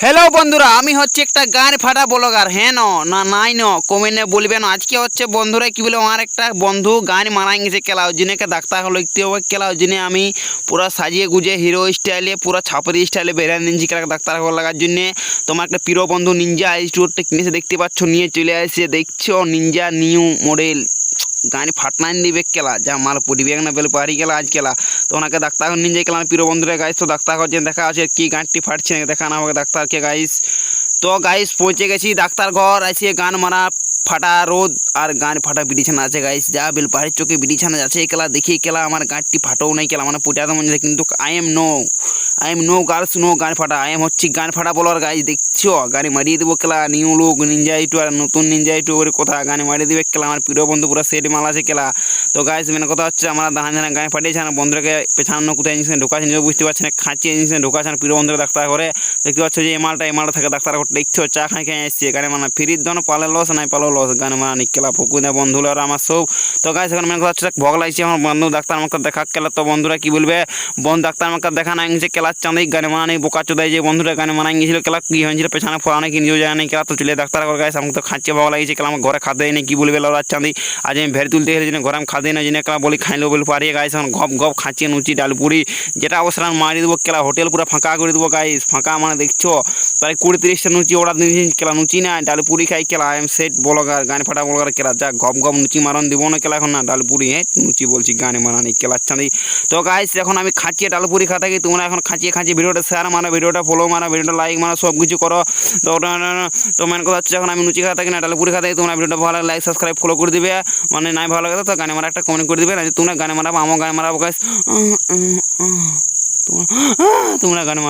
Hello বন্ধুরা, আমি হচ্ছে একটা গান ফাটা ব্লগার। হ্যাঁ না নাই কমেন্টে বলবেন। আজকে হচ্ছে বন্ধুরা কি বলে, আমার একটা বন্ধু গান মারা গেছে কেলা, ওই জন্য ডাক্তার হলো লিখতে হবে কেলা, ওই জন্য আমি পুরো সাজিয়ে গুজে হিরো স্টাইলে পুরো ছাপরি স্টাইলে বেরিয়ে নিয়েছি কেলা ডাক্তার হওয়ার লাগার জন্যে। তোমার একটা প্রিয় বন্ধু নিনজা স্টোরটা কিনেছে দেখতে পাচ্ছ, নিয়ে চলে আসছে দেখছো, নিনজা নিউ মডেল গাড়ি ফাটনান দিবে কেলা, যা মাল পড়িবে না বেলে পারি গেলা আজ কেলা। তো ওনাকে ডাক্তার নিয়ে যাই কেলা প্রিয় বন্ধুরা গাইস। তো ডাক্তার যে দেখা আছে কি গাঁটটি ফাটছে দেখা না হবে ডাক্তারকে গাইস। তো গাইস পৌঁছে গেছি ডাক্তার ঘর, আসে গান মারা ফাটা রোদ আর গান ফাটা বিড়িছানা আছে গাইস, যা বেল পাহাড়ির চোখে বিড়িছানা যাচ্ছে কেলা, দেখি কেলা আমার গাঁটটি ফাটাও নাই কেলা, মানে পুটাতে মনে যায়, কিন্তু I am no girls no gun ফাটা, আই এম হচ্ছে গান ফাটা বলার গাইস। দেখছো গাড়ি মারিয়ে দেবো কেলা, নিউ লোক নিনজা টু আর নতুন নিনজা টু ওর কথা গানে মারিয়ে দেবে কেলা, আমার প্রিয় বন্ধু পুরো সেট মাল আছে কেলা। তো গাইস মেন কথা হচ্ছে আমরা ধান ধান গায়ে ফাটিয়েছে না, বন্ধুকে পেছানো কোথায় জিনিস ঢোকাছে নিজেও বুঝতে পারছে না, খাঁচিয়ে জিনিস ঢোকাছে না প্রিয় বন্ধুকে ডাক্তার করে। দেখতে পাচ্ছ যে এই মালটা থাকে ডাক্তার ঘর দেখছো, চা খাই খেয়ে এসছে গানে মানে ফ্রির জন্য পালে লস নাই পালো লস গানে মানে নিকেলা ফকুদা বন্ধুরা আর আমার সব। তো গাইস এখন মেন কথা হচ্ছে ভগ লাগছে আমার বন্ধু ডাক্তার আমাকে দেখা কেলা। তো বন্ধুরা কি বলবে, বন্ধু ডাক্তার আমাকে দেখা না গেছে কেলা, চাঁদি গানে মানা বোকা চোদাই যে বন্ধুরা গানে মানা গেছিল কেলা, কি হয়েছিল পেছনে ফোড়া নাকি নিজেও যায় না কেলা। তো চলে ডাক্তার ঘর গাইস, আমাকে তো খাচ্ছে ভালো লাগছে কেলা, আমার ঘরে খাতে নেই কি বলবে লড়ার চাঁদি, আজ আমি ভেড় তুলতে গেলে ঘরে আমি খাতে না জেনে কেলা বলি খাইলো বলে পারিয়ে গাইস। এখন ঘপ ঘপ খাচ্ছিয়ে নুচি ডালপুরি যেটা অবসর মারি দেবো কেলা, হোটেল পুরো ফাঁকা করে দেবো গাইস, ফাঁকা মানে দেখছো প্রায় 20-30টা নুচি অর্ডার দিয়েছি কেলা, নুচি না ডালপুরি খাই কেলা, আই এম সেট ব্লগার গান ফাটা ব্লগার কেলা, যা ঘপ ঘপ নুচি মারন দিব না কেলা এখন, না ডালপুরি হ্যাঁ নুচি বলছি গানে মারানি কেলা চাঁদি। তো গাইস এখন আমি খাচ্ছিয়ে ডালপুরি খাতে গিয়ে, তোমরা এখন খাচ্ছিয়ে ভিডিওটা শেয়ার মারো, ভিডিওটা ফলো মারো, ভিডিওটা লাইক মারো, সব কিছু করো। তো তো মেন কথা হচ্ছে এখন আমি নুচি খাতে থাকি না ডালপুরি খাতে, তোমরা ভিডিওটা ভালো লাগে লাইক সাবস্ক্রাইব ফলো করে দিবে, মানে নাই ভালো লাগে তো গানে মারা একটা কমেন্ট করে দিবে, না তোমরা গানে মারাবো আমার গানে মারাবো গাইস, তোমরা গানে মারা